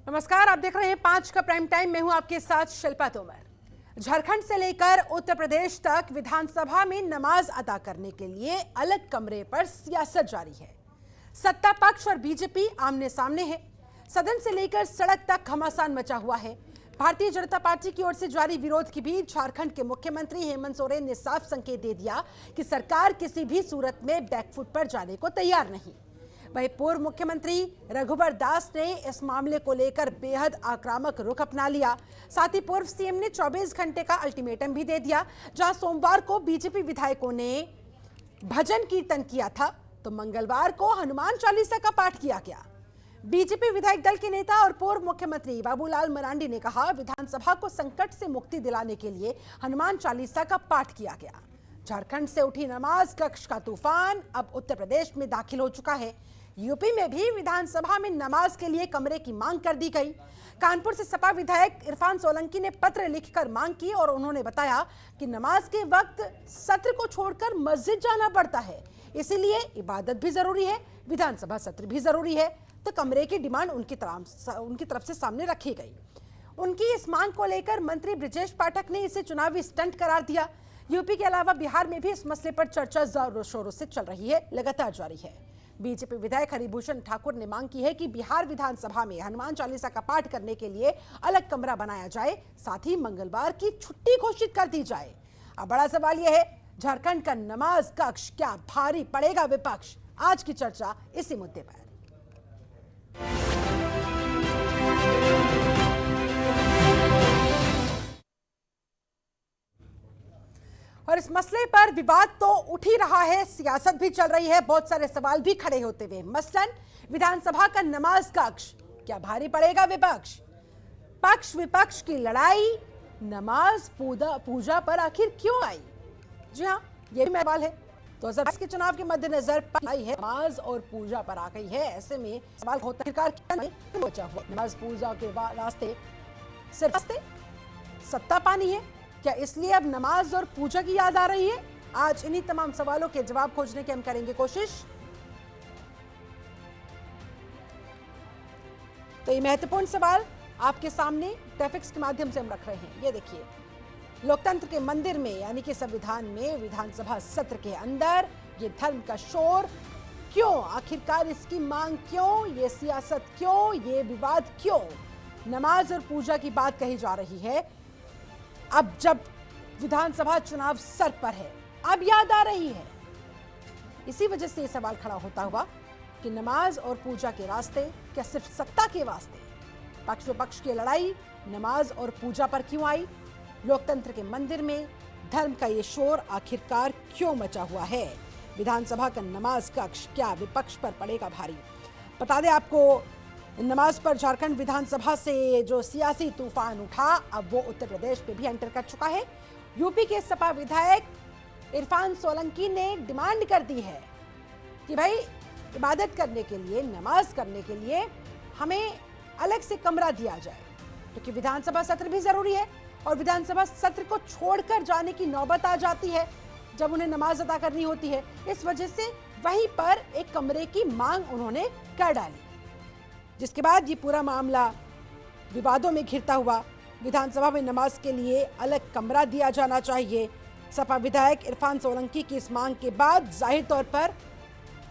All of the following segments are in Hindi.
नमस्कार, आप देख रहे हैं 5 का प्राइम टाइम। मैं हूं आपके साथ शिल्पा तोमर। झारखंड से लेकर उत्तर प्रदेश तक विधानसभा में नमाज अदा करने के लिए अलग कमरे पर सियासत जारी है। सत्ता पक्ष और बीजेपी आमने सामने है। सदन से लेकर सड़क तक घमासान मचा हुआ है। भारतीय जनता पार्टी की ओर से जारी विरोध के बीच झारखंड के मुख्यमंत्री हेमंत सोरेन ने साफ संकेत दे दिया कि सरकार किसी भी सूरत में बैकफुट पर जाने को तैयार नहीं। वहीं पूर्व मुख्यमंत्री रघुवर दास ने इस मामले को लेकर बेहद आक्रामक रुख अपना लिया। साथ ही पूर्व सीएम ने 24 घंटे का अल्टीमेटम भी दे दिया। जहां सोमवार को बीजेपी विधायकों ने भजन कीर्तन किया था, तो मंगलवार को हनुमान चालीसा का पाठ किया गया। बीजेपी विधायक दल के नेता और पूर्व मुख्यमंत्री बाबूलाल मरांडी ने कहा, विधानसभा को संकट से मुक्ति दिलाने के लिए हनुमान चालीसा का पाठ किया गया। झारखंड से उठी नमाज कक्ष का तूफान अब उत्तर प्रदेश में दाखिल हो चुका है। यूपी में भी विधानसभा में नमाज के लिए कमरे की मांग कर दी गई। कानपुर से सपा विधायक इरफान सोलंकी ने पत्र लिखकर मांग की और उन्होंने बताया कि नमाज के वक्त सत्र को छोड़कर मस्जिद जाना पड़ता है, इसीलिए इबादत भी जरूरी है, विधानसभा सत्र भी जरूरी है। तो कमरे की डिमांड उनकी तरफ से सामने रखी गई। उनकी इस मांग को लेकर मंत्री ब्रिजेश पाठक ने इसे चुनावी स्टंट करार दिया। यूपी के अलावा बिहार में भी इस मसले पर चर्चा जोरों शोरों से चल रही है, लगातार जारी है। बीजेपी विधायक हरिभूषण ठाकुर ने मांग की है कि बिहार विधानसभा में हनुमान चालीसा का पाठ करने के लिए अलग कमरा बनाया जाए, साथ ही मंगलवार की छुट्टी घोषित कर दी जाए। अब बड़ा सवाल यह है, झारखंड का नमाज कक्ष क्या भारी पड़ेगा विपक्ष? आज की चर्चा इसी मुद्दे पर। और इस मसले पर विवाद तो उठ ही रहा है, सियासत भी चल रही है, बहुत सारे सवाल भी खड़े होते हुए। मसलन विधानसभा का नमाज कक्ष क्या भारी पड़ेगा विपक्ष? पक्ष विपक्ष की लड़ाई नमाज पूजा पर आखिर क्यों आई? जी हाँ, ये भी सवाल है। 2022 के चुनाव के मद्देनजर आई है, नमाज और पूजा पर आ गई है। ऐसे में सवाल होता है, सरकार क्या नहीं बचा हुआ? नमाज पूजा के रास्ते सिर्फ सत्ता पानी है क्या, इसलिए अब नमाज और पूजा की याद आ रही है? आज इन्हीं तमाम सवालों के जवाब खोजने की हम करेंगे कोशिश। तो ये महत्वपूर्ण सवाल आपके सामने ग्राफिक्स के माध्यम से हम रख रहे हैं। ये देखिए, लोकतंत्र के मंदिर में यानी कि संविधान में विधानसभा सत्र के अंदर ये धर्म का शोर क्यों? आखिरकार इसकी मांग क्यों? ये सियासत क्यों? ये विवाद क्यों? नमाज और पूजा की बात कही जा रही है। अब जब विधानसभा चुनाव सर पर है, अब याद आ रही है। इसी वजह से यह सवाल खड़ा होता हुआ कि नमाज और पूजा के रास्ते क्या सिर्फ सत्ता के वास्ते? पक्ष विपक्ष की लड़ाई नमाज और पूजा पर क्यों आई? लोकतंत्र के मंदिर में धर्म का ये शोर आखिरकार क्यों मचा हुआ है? विधानसभा का नमाज कक्ष क्या विपक्ष पर पड़ेगा भारी? बता दें आपको, नमाज पर झारखंड विधानसभा से जो सियासी तूफान उठा, अब वो उत्तर प्रदेश में भी एंटर कर चुका है। यूपी के सपा विधायक इरफान सोलंकी ने डिमांड कर दी है कि भाई इबादत करने के लिए, नमाज करने के लिए हमें अलग से कमरा दिया जाए, क्योंकि विधानसभा सत्र भी जरूरी है और विधानसभा सत्र को छोड़कर जाने की नौबत आ जाती है जब उन्हें नमाज अदा करनी होती है। इस वजह से वहीं पर एक कमरे की मांग उन्होंने कर डाली, जिसके बाद ये पूरा मामला विवादों में घिरता हुआ। विधानसभा में नमाज के लिए अलग कमरा दिया जाना चाहिए। सपा विधायक इरफान सोलंकी की इस मांग के बाद जाहिर तौर पर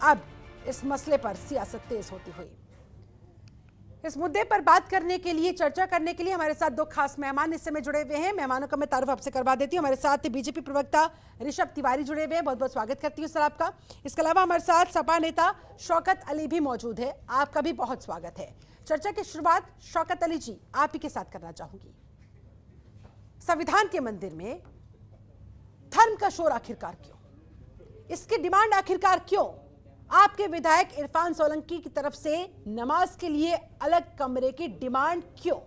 अब इस मसले पर सियासत तेज होती हुई। इस मुद्दे पर बात करने के लिए, चर्चा करने के लिए हमारे साथ दो खास मेहमान इस समय जुड़े हुए हैं। मेहमानों का मैं तारुफ आपसे करवा देती हूँ। हमारे साथ बीजेपी प्रवक्ता ऋषभ तिवारी जुड़े हुए हैं, बहुत बहुत स्वागत करती हूँ सर आपका। इसके अलावा हमारे साथ सपा नेता शौकत अली भी मौजूद है, आपका भी बहुत स्वागत है। चर्चा की शुरुआत शौकत अली जी आप ही के साथ करना चाहूंगी। संविधान के मंदिर में धर्म का शोर आखिरकार क्यों? इसकी डिमांड आखिरकार क्यों? आपके विधायक इरफान सोलंकी की तरफ से नमाज के लिए अलग कमरे की डिमांड क्यों?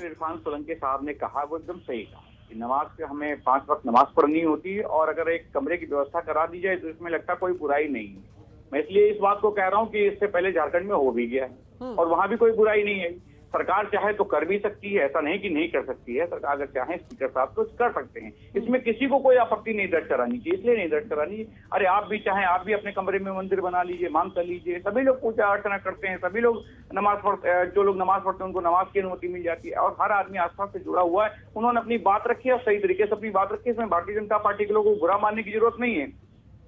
इरफान सोलंकी साहब ने कहा, वो एकदम सही कहा कि नमाज के हमें 5 वक्त नमाज पढ़नी होती है और अगर एक कमरे की व्यवस्था करा दी जाए तो इसमें लगता कोई बुराई नहीं है। मैं इसलिए इस बात को कह रहा हूँ कि इससे पहले झारखंड में हो भी गया है और वहां भी कोई बुराई नहीं है। सरकार चाहे तो कर भी सकती है, ऐसा नहीं कि नहीं कर सकती है। सरकार अगर चाहे स्पीकर साहब तो कर सकते हैं, इसमें किसी को कोई आपत्ति नहीं दर्ज करानी चाहिए। इसलिए नहीं दर्ज करानी, अरे आप भी चाहें, आप भी अपने कमरे में मंदिर बना लीजिए, मांग कर लीजिए। सभी लोग पूजा अर्चना करते हैं, सभी लोग नमाज पढ़ते, जो लोग नमाज पढ़ते हैं उनको नमाज की अनुमति मिल जाती है, और हर आदमी आस्था से जुड़ा हुआ है। उन्होंने अपनी बात रखी है, सही तरीके से अपनी बात रखी है। इसमें भारतीय जनता पार्टी के लोगों को बुरा मानने की जरूरत नहीं है।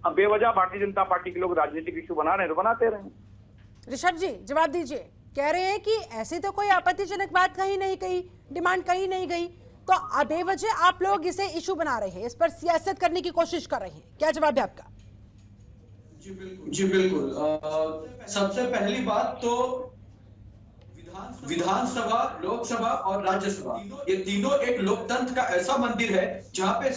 अब बेवजह भारतीय जनता पार्टी के लोग राजनीतिक इशू बना रहे हैं तो बनाते रहे। ऋषभ जी जवाब दीजिए। कह रहे हैं कि ऐसी तो कोई आपत्तिजनक बात कहीं नहीं कही, डिमांड कहीं नहीं गई, तो बेवजह आप लोग इसे इशू बना रहे हैं, इस पर सियासत करने की कोशिश कर रहे हैं। क्या जवाब है आपका? जी बिल्कुल। सबसे पहली बात तो विधानसभा, लोकसभा और राज्यसभा, ये तीनों एक लोकतंत्र का ऐसा मंदिर है जहाँ पे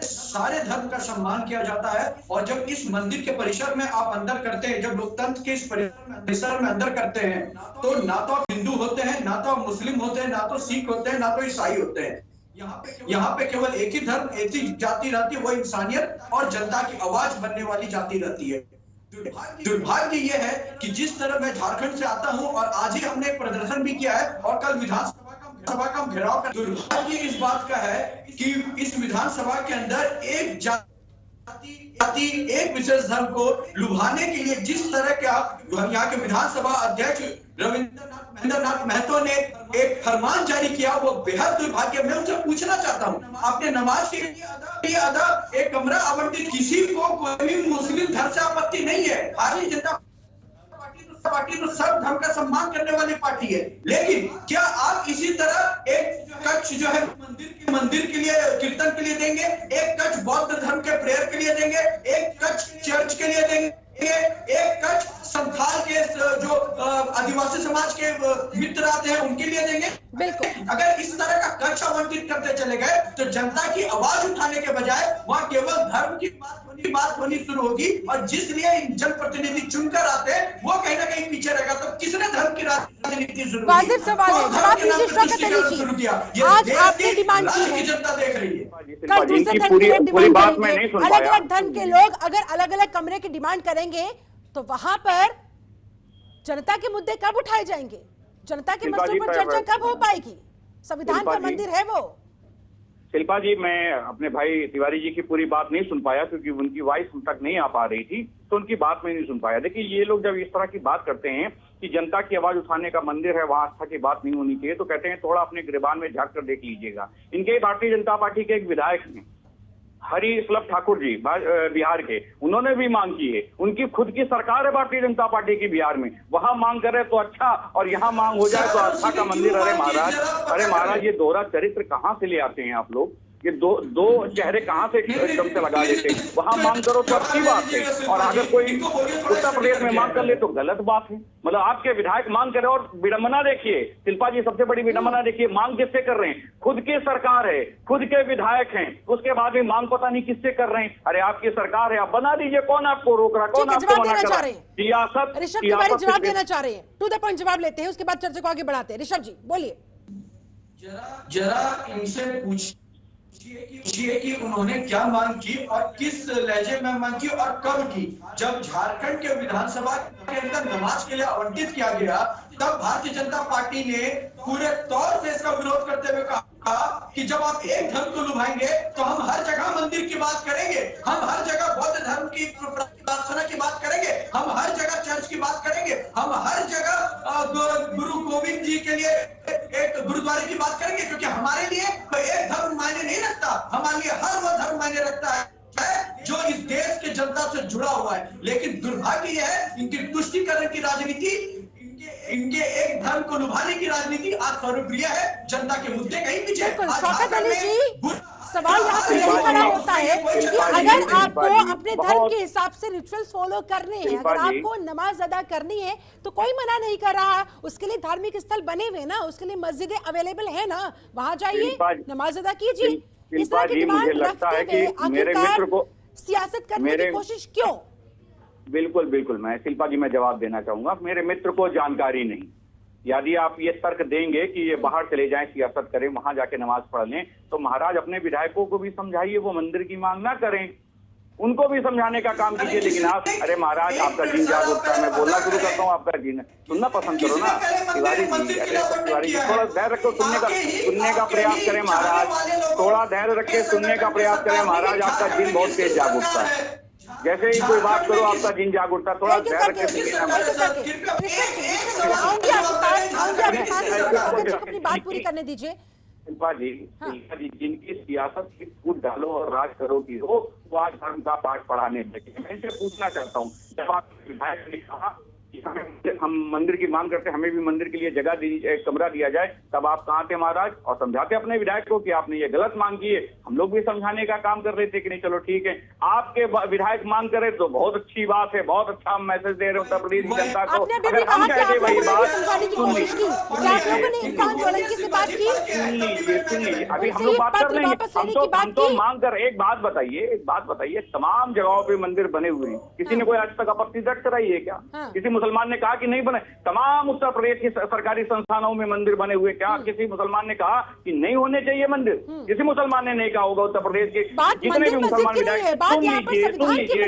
सारे धर्म का सम्मान किया जाता है। और जब इस मंदिर के परिसर में आप अंदर करते हैं, जब लोकतंत्र के इस परिसर में अंदर करते हैं, तो ना तो आप हिंदू होते हैं, ना तो आप मुस्लिम होते हैं, ना तो सिख होते हैं, ना तो ईसाई होते हैं। यहाँ पे केवल एक ही धर्म, एक ही जाति रहती है, वो इंसानियत और जनता की आवाज बनने वाली जाति रहती है। दुर्भाग्य ये है कि जिस तरह मैं झारखंड से आता हूँ और आज ही हमने एक प्रदर्शन भी किया है और कल विधानसभा का घेराव कर, दुर्भाग्य इस बात का है कि इस विधानसभा के अंदर एक जाति, एक विशेष धर्म को लुभाने के लिए जिस तरह का यहाँ के विधानसभा अध्यक्ष रविंद्रनाथ महतो ने एक फरमान जारी किया, वो बेहद दुर्भाग्य। मैं उनसे पूछना चाहता हूँ, आपने नमाज के लिए अदा एक कमरा आवंटित, किसी को कोई भी मुस्लिम धर्म से आपत्ति नहीं है। भारतीय जनता पार्टी तो सब धर्म का सम्मान करने वाली पार्टी है, लेकिन क्या आप इसी तरह एक कक्ष जो है मंदिर के लिए, कीर्तन के लिए देंगे, एक कक्ष बौद्ध धर्म के प्रेयर के लिए देंगे, एक कक्ष चर्च के लिए देंगे, एक कक्ष संथाल के जो आदिवासी समाज के मित्र आते हैं उनके लिए देंगे? बिल्कुल। अगर इस तरह का कक्ष आवंटित करते चले गए तो जनता की आवाज उठाने के बजाय वहां केवल धर्म की बात होनी शुरू होगी, और जिसलिए जनप्रतिनिधि चुनकर आते हैं वो कहीं ना कहीं पीछे रहेगा। तो किसने धर्म की राजनीति शुरू की? वाजिब सवाल है, जवाब दीजिए शौकत अली जी। आज आपने डिमांड की है, जनता देख रही है, कल दूसरे धर्म की लोग डिमांड करेंगे, अलग अलग धर्म के लोग अगर अलग अलग कमरे की डिमांड करेंगे तो वहां पर जनता के मुद्दे कब उठाए जाएंगे? जनता के मसलों पर चर्चा कब हो पाएगी? संविधान का मंदिर है वो। शिल्पा जी, मैं अपने भाई तिवारी जी की पूरी बात नहीं सुन पाया क्योंकि उनकी वॉइस हम तक नहीं आ पा रही थी, तो उनकी बात मैं नहीं सुन पाया। देखिए, ये लोग जब इस तरह की बात करते हैं कि जनता की आवाज उठाने का मंदिर है, वहां आस्था की बात नहीं होनी चाहिए, तो कहते हैं थोड़ा अपने गिरबान में झांक कर देख लीजिएगा। इनके भारतीय जनता पार्टी के एक विधायक हैं, हरीशलभ ठाकुर जी, बिहार के, उन्होंने भी मांग की है। उनकी खुद की सरकार है भारतीय जनता पार्टी की बिहार में, वहां मांग करे तो अच्छा, और यहाँ मांग हो जाए तो आस्था का मंदिर। अरे महाराज, ये दोहरा चरित्र कहाँ से ले आते हैं आप लोग? ये दो चेहरे कहाँ से एकदम से लगा देते हैं? वहां मांग करो तो अच्छी बात है, और अगर कोई उत्तर प्रदेश में मांग कर ले तो गलत बात है। मतलब आपके विधायक मांग करे, और विडंबना देखिए शिल्पा जी, सबसे बड़ी विडंबना देखिए, मांग किससे कर रहे हैं? खुद की सरकार है, खुद के विधायक हैं, उसके बाद भी मांग पता नहीं किससे कर रहे हैं। अरे आपकी सरकार है, आप बना दीजिए, कौन आपको रोक रहा, कौन आपको मना कर रहा है? सियासत जवाब देना चाह रहे हैं, टू द पॉइंट जवाब लेते हैं, उसके बाद चर्चा को आगे बढ़ाते हैं। ऋषभ जी बोलिए। जरा इनसे पूछिए कि उन्होंने क्या मांग की और किस लहजे में मांग की और कब की। जब झारखंड के विधानसभा के अंदर नमाज के लिए आवंटित किया गया, तब भारतीय जनता पार्टी ने पूरे तौर से इसका विरोध करते हुए कहा कि जब आप एक धर्म को लुभाएंगे तो हम हर जगह मंदिर की बात करेंगे, हम हर जगह बौद्ध धर्म की प्रार्थना की बात करेंगे, हम हर जगह चर्च की बात करेंगे, हम हर जगह गुरु गोविंद जी के लिए एक गुरुद्वारे की बात करेंगे, क्योंकि हमारे लिए एक धर्म मायने नहीं रखता, हमारे लिए हर वो धर्म मायने रखता है जो इस देश के जनता से जुड़ा हुआ है। लेकिन दुर्भाग्य यह है, इनकी तुष्टीकरण की राजनीति, इनके एक धर्म को लुभाने की राजनीति आज सर्वप्रिय है, जनता के मुद्दे कहीं पीछे। शौकत अली जी, सवाल यहाँ पर यही खड़ा होता है कि अगर आपको अपने धर्म के हिसाब से रिचुअल्स फॉलो करने हैं, अगर आपको नमाज अदा करनी है तो कोई मना नहीं कर रहा, उसके लिए धार्मिक स्थल बने हुए ना, उसके लिए मस्जिदें अवेलेबल है ना, वहां जाइए, नमाज अदा कीजिए। इस तरह की डिमांड रखते हुए आखिरकार सियासत करने की कोशिश क्यों? बिल्कुल बिल्कुल, मैं शिल्पा जी, मैं जवाब देना चाहूंगा। मेरे मित्र को जानकारी नहीं, यदि आप ये तर्क देंगे कि ये बाहर चले जाएं, सियासत करें, वहां जाके नमाज पढ़ लें, तो महाराज अपने विधायकों को भी समझाइए वो मंदिर की मांग ना करें। उनको भी समझाने का काम कीजिए। लेकिन आप, अरे महाराज आपका जीन जाग उठता है, मैं बोलना शुरू करता हूँ, आपका जीन सुनना पसंद करो ना तिवारी जी। अरे तिवारी जी थोड़ा धैर्य रखो, सुनने का प्रयास करें महाराज, थोड़ा धैर्य रखे, सुनने का प्रयास करें महाराज। आपका जीन बहुत तेज जाग उठता है, जैसे ही कोई बात करो आपका जीन जाग उठता है, थोड़ा धैर्य रखे अपनी बात पूरी करने दीजिए। शिल्पा जी, जिनकी सियासत की कूद डालो और राज करो की हो, वो आज धर्म का पाठ पढ़ाने लगे। मैं इनसे पूछना चाहता हूँ, जब आप विधायक ने कहा कि हम मंदिर की मांग करते, हमें भी मंदिर के लिए जगह दी, एक कमरा दिया जाए, तब आप कहाँ थे महाराज? और समझाते अपने विधायक को कि आपने ये गलत मांग की है। हम लोग भी समझाने का काम कर रहे थे कि नहीं चलो ठीक है, आपके विधायक मांग करे तो बहुत अच्छी बात है, बहुत अच्छा हम मैसेज दे रहे हैं उत्तर प्रदेश की जनता को। अगर हम कहते वही बात सुन लीजिए, अभी हम लोग बात कर रहे हैं, हम तो मांग कर, एक बात बताइए, तमाम जगहों पे मंदिर बने हुए हैं, किसी ने कोई आज तक आपत्ति दर्ज कराई है क्या? किसी मुसलमान ने कहा कि नहीं बने? तमाम उत्तर प्रदेश के सरकारी संस्थानों में मंदिर बने हुए, क्या किसी मुसलमान ने कहा कि नहीं होने चाहिए मंदिर? किसी मुसलमान ने नहीं कहा होगा उत्तर प्रदेश के जितने भी मुसलमान विधायक। सुन लीजिए,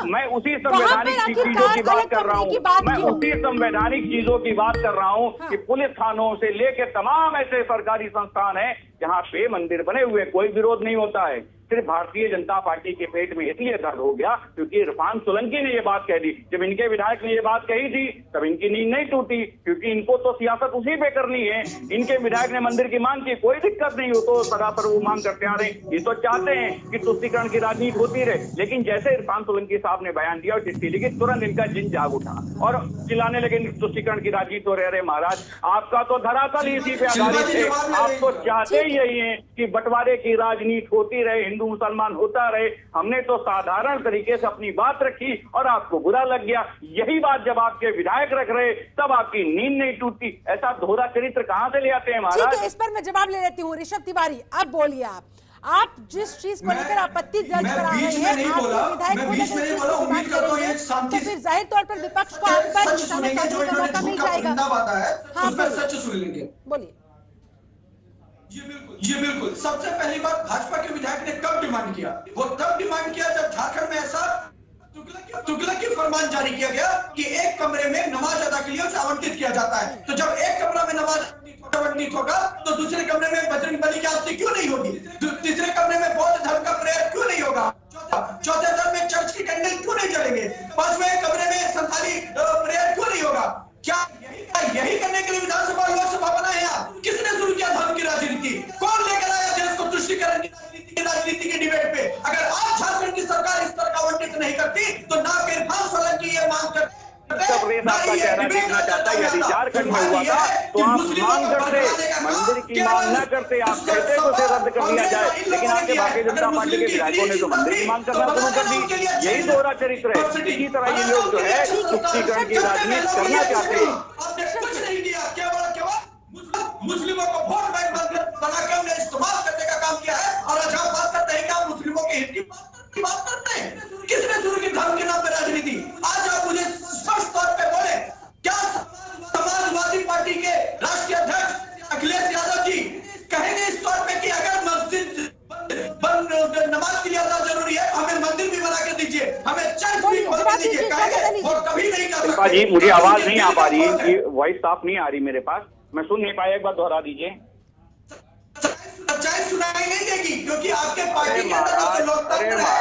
मैं उसी संवैधानिक चीजों की बात कर रहा हूँ, मैं उसी संवैधानिक चीजों की बात कर रहा हूँ कि पुलिस थानों से लेकर तमाम ऐसे सरकारी संस्थान है जहाँ पे मंदिर बने हुए, कोई विरोध नहीं होता है। सिर्फ भारतीय जनता पार्टी के पेट में इसलिए दर्द हो गया क्योंकि इरफान सोलंकी ने ये बात कह दी। जब इनके विधायक ने ये बात कही थी तब इनकी नींद नहीं टूटी, क्योंकि इनको तो सियासत उसी पे करनी है। इनके विधायक ने मंदिर की मांग की, कोई दिक्कत नहीं हो, तो सदासर वो मांग करते आ रहे हैं। ये तो चाहते हैं कि तुष्टीकरण की राजनीति होती रहे, लेकिन जैसे इरफान सोलंकी साहब ने बयान दिया और चिट्ठी लिखी, तुरंत इनका जिन जाग उठा और चिल्लाने लगे तुष्टीकरण की राजनीति हो रहे। महाराज आपका तो धरातल इसी पे आधारित है, आप तो चाहते ही यही है कि बंटवारे की राजनीति होती रहे, हिंदू मुसलमान होता रहे। हमने तो साधारण तरीके से अपनी बात रखी और आपको बुरा लग गया। यही बात जब आपके विधायक रख रहे तब आपकी नींद नहीं टूटती। ऐसा दोहरा चरित्र कहां से ले आते हैं महाराज? ठीक है, इस पर मैं जवाब ले लेती हूँ। ऋषभ तिवारी, अब बोलिए आप जिस चीज को लेकर आपत्ति दर्ज करा रहे हैं, आपके विधायक को तो फिर जाहिर तौर पर विपक्ष को आप पर निशाना साधने का मौका मिल जाएगा। हाँ सच सुन लेंगे, बोलिए। ये बिल्कुल सबसे पहली बात, भाजपा के विधायक ने कब डिमांड किया? वो तब डिमांड किया जब झारखंड में ऐसा तुगलकी फरमान जारी किया गया कि एक कमरे में नमाज अदा के लिए उसे आवंटित किया जाता है। तो जब एक कमरा में नमाज आवंटित होगा तो दूसरे कमरे में बजरंग बली की आरती क्यों नहीं होगी? तीसरे कमरे में बौद्ध धर्म का प्रेयर क्यों नहीं होगा? चौथे धर्म में चर्च की कैंडल क्यों नहीं जलेंगे? पांचवें कमरे में संथाली प्रेयर क्यों नहीं होगा? क्या यही करने के लिए विधानसभा और लोकसभा बना है? किसने शुरू किया धर्म की राजनीति? कौन लेकर आया देश को तुष्टीकरण की राजनीति के डिबेट पे? अगर आज झारखंड की सरकार इस तरह का आवंटित नहीं करती तो ना फिर इरफान सोलंकी ये मांग करते आपका चेहरा देखना चाहता है। यदि झारखंड में हुआ था तो आप मांग करते, मंदिर की मांग न करते, आप कहते तो उसे रद्द कर दिया जाए। लेकिन आपके भारतीय जनता पार्टी के विधायकों ने तो मंदिर की मांग करना शुरू कर दी। यही दोहरा चरित्र है। इसी तरह ये लोग जो है तुष्टीकरण की राजनीति करना चाहते हैं। कुछ नहीं दिया, केवल मुस्लिमों को वोट बैंक बनाकर उन्हें इस्तेमाल करने का काम किया है। और आज आप बात करते हैं कि आप मुस्लिमों के हित की बात करते हैं। किसने शुरू की धर्म के नाम पर राजनीति? आज आप मुझे स्पष्ट तौर पे बोले, क्या समाजवादी पार्टी के राष्ट्रीय अध्यक्ष अखिलेश यादव जी कहेंगे इस तौर पे कि अगर मस्जिद नमाज के लिए अदा जरूरी है, हमें मंदिर भी बना के दीजिए, हमें चर्च भी बना दीजिए? कहेंगे? वो कभी नहीं कर सकते। जी मुझे आवाज नहीं आ पा रही, इनकी वॉइस साफ नहीं आ रही मेरे पास, मैं सुन नहीं पाया, एक बार दोहरा दीजिए। सच्चाई सुनाई नहीं देगी क्योंकि आपके पार्टी के अंदर लोकतंत्र है।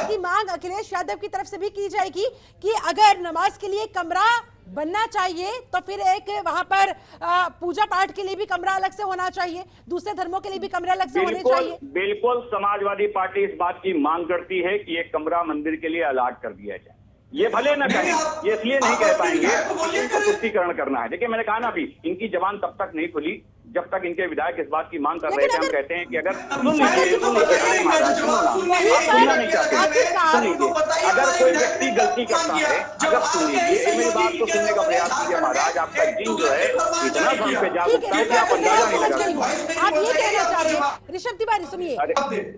की मांग अखिलेश यादव की तरफ से भी की जाएगी कि अगर नमाज के लिए कमरा बनना चाहिए तो फिर एक वहां पर पूजा पाठ के लिए भी कमरा अलग से होना चाहिए, दूसरे धर्मों के लिए भी कमरे अलग से होने चाहिए। बिल्कुल समाजवादी पार्टी इस बात की मांग करती है कि एक कमरा मंदिर के लिए अलॉट कर दिया जाए। ये भले न कहें, ये इसलिए नहीं कह पाएंगे इनको तुष्टीकरण करना है। देखिए मैंने कहा ना अभी, इनकी जबान तब तक नहीं खुली जब तक इनके विधायक इस बात की मांग कर रहे थे। हम कहते हैं कि अगर सुन लीजिए, अगर कोई व्यक्ति गलती करता है, अगर सुन लीजिए मेरी बात को सुनने का प्रयास कीजिए महाराज, आपका जीन जो है इतना धर्म पे जा सकता है कि आप अंदाजा नहीं लगा सकते। आप ये कहना चाह रहे हैं ऋषभ तिवारी, सुनिए,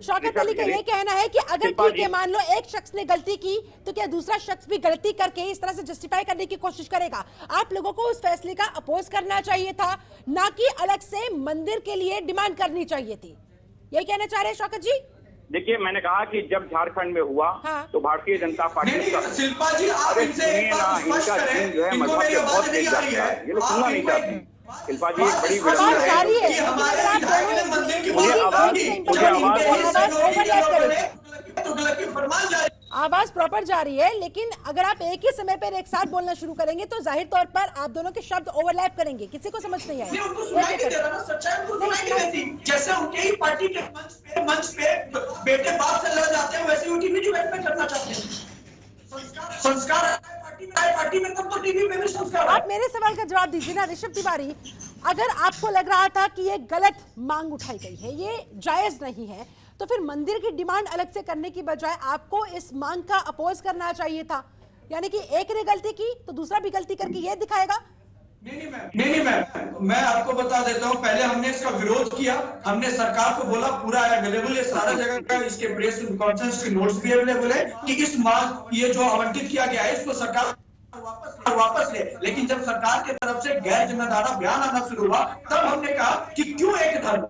शौकत अली का ये कहना है कि अगर ठीक है मान लो एक शख्स ने गलती की तो क्या दूसरा शख्स भी गलती करके इस तरह से जस्टिफाई करने की कोशिश करेगा? आप लोगों को उस फैसले का अपोज करना चाहिए था, ना कि अलग से मंदिर के लिए डिमांड करनी चाहिए थी। यही कहना चाह रहे हैं शौकत जी? देखिए, मैंने कहा कि जब झारखंड में हुआ तो भारतीय जनता पार्टी का शिल्पा जी, आप इनसे एक बात स्पष्ट करें, जो है इनको मेरी आवाज नहीं आ रही है, ये लोग सुनना नहीं चाहते। शिल्पा जी एक बड़ी आवाज आ रही है, कि हमारे विधायक ने मंदिर की मुझे आवाज प्रॉपर जा रही है, लेकिन अगर आप एक ही समय पर एक साथ बोलना शुरू करेंगे तो जाहिर तौर पर आप दोनों के शब्द ओवरलैप करेंगे, किसी को समझ नहीं आएगा। जैसे उनके ही पार्टी के मंच पे बेटे बाप से लड़ जाते हैं, वैसे टीवी डिबेट में करना चाहते हैं। संस्कार पार्टी में तब तो टीवी में भी संस्कार। आप मेरे सवाल का जवाब दीजिए ना ऋषभ तिवारी, अगर आपको लग रहा था कि ये गलत मांग उठाई गई है, ये जायज नहीं है, तो फिर मंदिर की डिमांड अलग से करने की बजाय आपको इस मांग का अपोज करना चाहिए था। यानी कि एक ने गलती की तो दूसरा भी गलती करके ये दिखाएगा। नहीं मैम, मैं आपको बता देता हूँ, पहले हमने इसका विरोध किया, हमने सरकार को बोला, पूरा अवेलेबल है सारा जगह का, इसके प्रेस कॉन्फ्रेंस के नोट्स भी अवेलेबल है कि इस मांग ये जो आवंटित किया गया है इसको सरकार वापस ले। लेकिन जब सरकार की तरफ से गैर जिम्मेदार बयान आना शुरू हुआ, तब हमने कहा कि क्यों एक धर्म,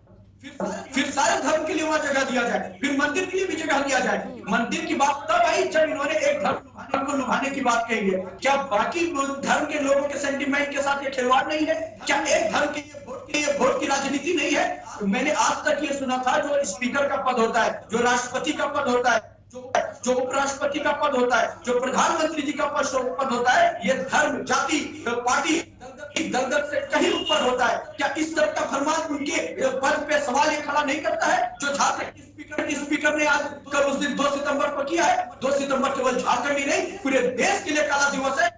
फिर सारे धर्म के लिए वहां जगह दिया जाए, फिर मंदिर के लिए भी जगह दिया जाए। मंदिर की बात तब आई जब इन्होंने एक धर्म को लुभाने की बात कही है। क्या बाकी धर्म के लोगों के सेंटिमेंट के साथ ये खिलवाड़ नहीं है? क्या एक धर्म के लिए वोट की राजनीति नहीं है? मैंने आज तक ये सुना था, जो स्पीकर का पद होता है, जो राष्ट्रपति का पद होता है, जो उपराष्ट्रपति का पद होता है, जो प्रधानमंत्री जी का पद होता है, ये धर्म, जाति, पार्टी, दलगत से कहीं ऊपर होता है। क्या इस तरह का फरमान उनके पद पे सवाल ये खड़ा नहीं करता है? जो झारखंड स्पीकर ने आज कल उस दिन 2 सितंबर को किया है। 2 सितंबर केवल झारखंड ही नहीं, पूरे देश के लिए काला दिवस है।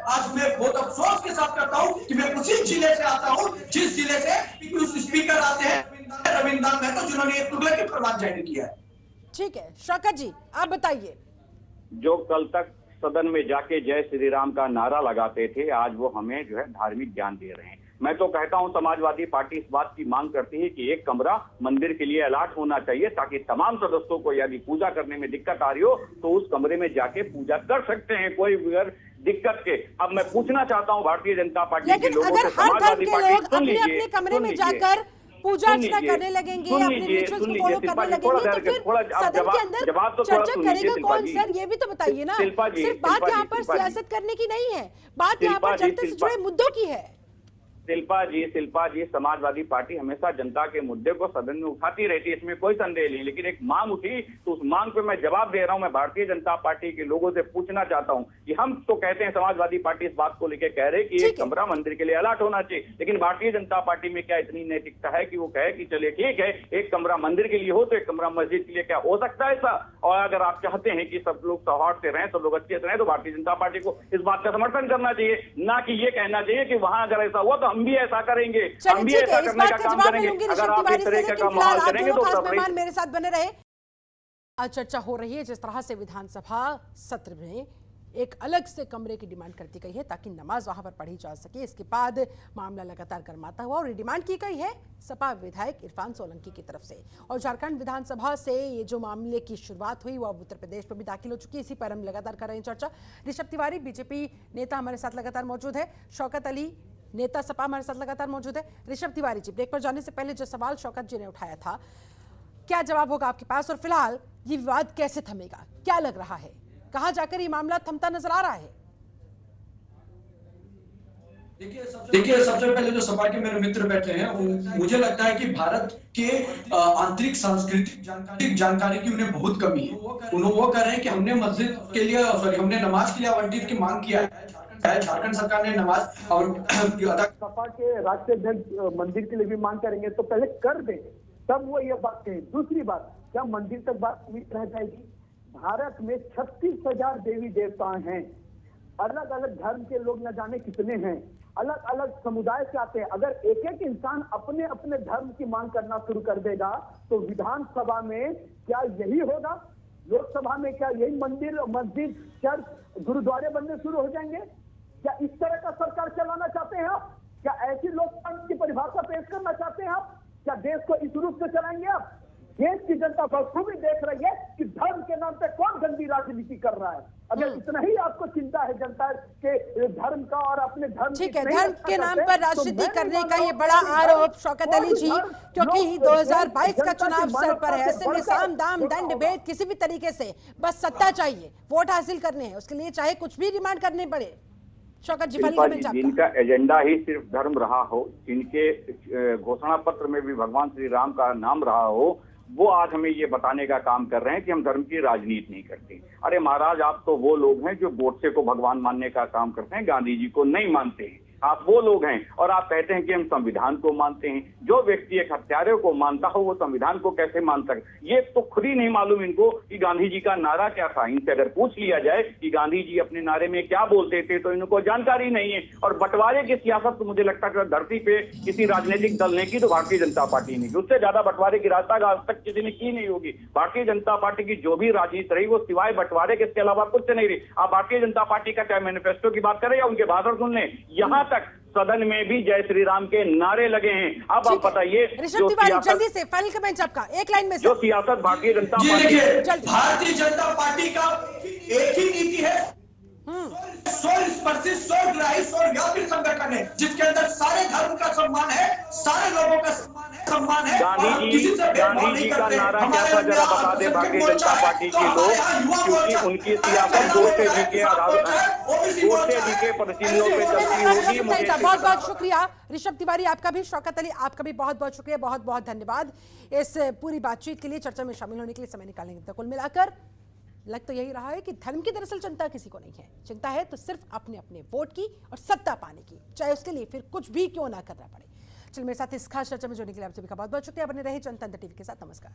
आज मैं बहुत अफसोस के साथ करता हूँ कि मैं उसी जिले से आता हूँ जिस जिले से उस स्पीकर आते हैं रविंद्र महतो, जिन्होंने ये तुगलक के फरमान जारी किया है। ठीक है, शौकत जी आप बताइए। जो कल तक सदन में जाके जय श्री राम का नारा लगाते थे, आज वो हमें जो है धार्मिक ज्ञान दे रहे हैं। मैं तो कहता हूं समाजवादी पार्टी इस बात की मांग करती है कि एक कमरा मंदिर के लिए अलॉट होना चाहिए, ताकि तमाम सदस्यों को यदि पूजा करने में दिक्कत आ रही हो तो उस कमरे में जाके पूजा कर सकते हैं कोई बगैर दिक्कत के। अब मैं पूछना चाहता हूँ भारतीय जनता पार्टी के लोगों से, समाजवादी पार्टी सुन लीजिए, अपने कमरे में जाकर पूजा अर्चना करने लगेंगे, अपने रिचुअल्स को फॉलो करने लगेंगे, तो फिर सदन के अंदर चर्चा करेगा कौन सर? ये भी तो बताइए ना। सिर्फ बात यहाँ पर सियासत करने की नहीं है, बात यहाँ पर जनता से जुड़े मुद्दों की है। शिल्पा जी, समाजवादी पार्टी हमेशा जनता के मुद्दे को सदन में उठाती रहती है, इसमें कोई संदेह नहीं, लेकिन एक मांग उठी तो उस मांग पे मैं जवाब दे रहा हूं। मैं भारतीय जनता पार्टी के लोगों से पूछना चाहता हूं कि हम तो कहते हैं समाजवादी पार्टी इस बात को लेकर कह रहे कि एक कमरा मंदिर के लिए अलॉट होना चाहिए, लेकिन भारतीय जनता पार्टी में क्या इतनी नैतिकता है कि वो कहे कि चलिए ठीक है, एक कमरा मंदिर के लिए हो तो एक कमरा मस्जिद के लिए क्या हो सकता है ऐसा? और अगर आप चाहते हैं कि सब लोग सौहार्द से रहें, सब लोग अच्छे से रहें, तो भारतीय जनता पार्टी को इस बात का समर्थन करना चाहिए, ना कि ये कहना चाहिए कि वहां अगर ऐसा हुआ तो हम भी ऐसा करेंगे, हम भी ऐसा करने का काम करेंगे। अगर आप इस तरह का माहौल करेंगे तो मेहमान मेरे साथ बने रहे। आज चर्चा हो रही है जिस तरह से विधानसभा सत्र में एक अलग से कमरे की डिमांड करती गई है ताकि नमाज वहां पर पढ़ी जा सके। इसके बाद मामला लगातार गर्माता हुआ और ये डिमांड की गई है सपा विधायक इरफान सोलंकी की तरफ से। और झारखंड विधानसभा से ये जो मामले की शुरुआत हुई वो अब उत्तर प्रदेश में भी दाखिल हो चुकी है। इसी पर हम लगातार कर रहे हैं चर्चा। ऋषभ तिवारी बीजेपी नेता हमारे साथ लगातार मौजूद है, शौकत अली नेता सपा हमारे साथ लगातार मौजूद है। ऋषभ तिवारी जी, ब्रेक पर जाने से पहले जो सवाल शौकत जी ने उठाया था, क्या जवाब होगा आपके पास? और फिलहाल ये विवाद कैसे थमेगा, क्या लग रहा है, कहां जाकर ये मामला थमता नजर आ रहा है? देखिए सबसे पहले जो सपा के मेरे मित्र बैठे हैं, मुझे लगता है कि भारत के आंतरिक सांस्कृतिक जानकारी की उन्हें बहुत कमी है। उन्होंने वो कह रहे हैं कि हमने मस्जिद के लिए हमने नमाज के लिए आवंटित की मांग किया है, झारखंड सरकार ने नमाज और सपा के राष्ट्रीय अध्यक्ष मंदिर के लिए भी मांग करेंगे तो पहले कर दें, तब वो ये बात कहें। दूसरी बात, क्या मंदिर तक बात सीमित रह जाएगी? भारत में 36,000 देवी देवता हैं, अलग अलग धर्म के लोग न जाने कितने हैं, अलग अलग समुदाय से आते हैं। अगर एक एक इंसान अपने अपने धर्म की मांग करना शुरू कर देगा तो विधानसभा में क्या यही होगा? लोकसभा में क्या यही मंदिर, मस्जिद, चर्च, गुरुद्वारे बनने शुरू हो जाएंगे? क्या इस तरह का सरकार चलाना चाहते हैं आप? क्या ऐसी लोकतंत्र की परिभाषा पेश करना चाहते हैं आप? क्या देश को इस रूप से चलाएंगे आप? देश की जनता बखूबी देख रही है कि धर्म के नाम पे कौन गंदी राजनीति कर रहा है। अगर इतना ही आपको चिंता है जनता के धर्म का और अपने धर्म, ठीक है, धर्म के नाम पर राजनीति करने का ये बड़ा आरोप शौकत अली जी, क्योंकि 2022 का चुनाव सर पर है, ऐसे में साम दाम दंड भेद किसी भी तरीके से बस सत्ता चाहिए, वोट हासिल करने हैं, उसके लिए चाहे कुछ भी डिमांड करने पड़े। शौकत जी, जिनका एजेंडा ही सिर्फ धर्म रहा हो, जिनके घोषणा पत्र में भी भगवान श्री राम का नाम रहा हो, वो आज हमें ये बताने का काम कर रहे हैं कि हम धर्म की राजनीति नहीं करते। अरे महाराज, आप तो वो लोग हैं जो गोडसे को भगवान मानने का काम करते हैं, गांधी जी को नहीं मानते हैं। आप वो लोग हैं और आप कहते हैं कि हम संविधान को मानते हैं। जो व्यक्ति एक हत्यारे को मानता हो वो संविधान को कैसे मान सकता? ये तो खुद ही नहीं मालूम इनको कि गांधी जी का नारा क्या था। इनसे अगर पूछ लिया जाए कि गांधी जी अपने नारे में क्या बोलते थे तो इनको जानकारी नहीं है। और बंटवारे की सियासत तो मुझे लगता है धरती पे किसी राजनीतिक दल ने की तो भारतीय जनता पार्टी ने की। उससे ज्यादा बंटवारे की राजनीति आज तक किसी ने की नहीं होगी। भारतीय जनता पार्टी की जो भी राजनीति रही वो सिवाय बंटवारे के, इसके अलावा कुछ नहीं रही। आप भारतीय जनता पार्टी का चाहे मैनिफेस्टो की बात करें या उनके भाषण सुन लें, यहाँ तक सदन में भी जय श्री राम के नारे लगे हैं। अब आप बताइए, ऋषभ तिवारी जल्दी से फाइनल कमेंट आपका एक लाइन में जो सियासत भारतीय जनता पार्टी का एक ही नीति है, स्पर्शी स्वग्राही स्वव्यापी संगठन है, जिसके अंदर सारे धर्म का सम्मान है, सारे लोगों का सम्मान है। गांधी जी का नारा क्या था जरा बता दे भारतीय जनता पार्टी के लोग, क्योंकि उनकी सियासत गोडसे जी के आधार गोडसे जी के पदचिन्हों पे चलती होगी। बहुत बहुत शुक्रिया ऋषभ तिवारी, आपका भी, शौकत अली आपका भी बहुत बहुत शुक्रिया, बहुत बहुत धन्यवाद इस पूरी बातचीत के लिए, चर्चा में शामिल होने के लिए, समय निकालने के लिए। कुल मिलाकर लग तो यही रहा है कि धर्म की दरअसल चिंता किसी को नहीं है, चिंता है तो सिर्फ अपने अपने वोट की और सत्ता पाने की, चाहे उसके लिए फिर कुछ भी क्यों ना करना पड़े। चलिए, मेरे साथ इस खास चर्चा में जुड़ने के लिए आप सभी का बहुत बहुत शुक्रिया। बने रहे जनतंत्र टीवी के साथ। नमस्कार।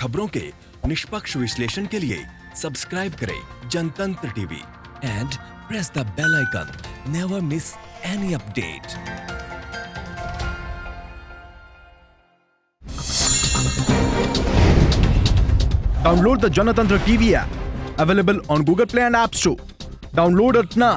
खबरों के निष्पक्ष विश्लेषण के लिए सब्सक्राइब करें Janatantra TV and press the bell icon. Never miss any update. Download the Janatantra TV app, available on Google Play and App Store. Download it now.